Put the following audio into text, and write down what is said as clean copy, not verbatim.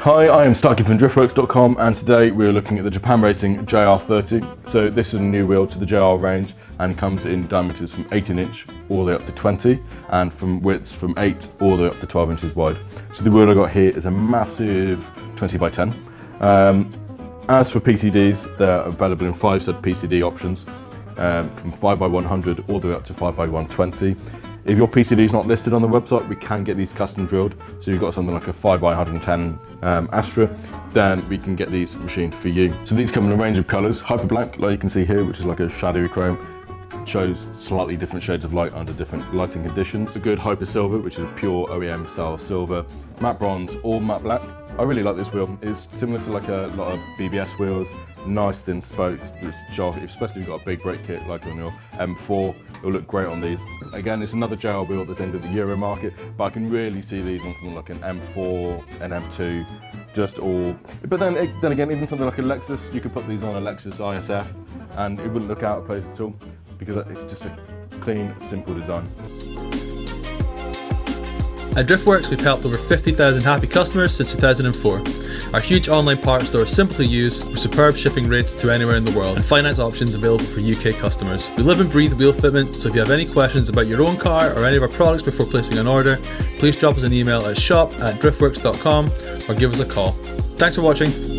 Hi, I am Starkey from driftworks.com, and today we're looking at the Japan Racing JR30. So this is a new wheel to the JR range and comes in diameters from 18 inch all the way up to 20 and from widths from 8 all the way up to 12 inches wide. So the wheel I got here is a massive 20 by 10. As for PCDs, they're available in 5 Sub Pcd options, from 5x100 all the way up to 5x120. If your PCD is not listed on the website, we can get these custom drilled. So you've got something like a 5x110 Astra, then we can get these machined for you. So these come in a range of colours. Hyper black, like you can see here, which is like a shadowy chrome, shows slightly different shades of light under different lighting conditions. A good hyper silver, which is a pure OEM style silver, matte bronze or matte black. I really like this wheel. It's similar to like a lot of BBS wheels, nice thin spokes, especially if you've got a big brake kit like on your M4, it'll look great on these. Again, it's another JR wheel that's aimed at the Euro market, but I can really see these on something like an M4, an M2, just all. But then again, even something like a Lexus, you could put these on a Lexus ISF and it wouldn't look out of place at all, because it's just a clean, simple design. At Driftworks, we've helped over 50,000 happy customers since 2004. Our huge online parts store is simple to use, with superb shipping rates to anywhere in the world, and finance options available for UK customers. We live and breathe wheel fitment, so if you have any questions about your own car or any of our products before placing an order, please drop us an email at shop@driftworks.com or give us a call. Thanks for watching.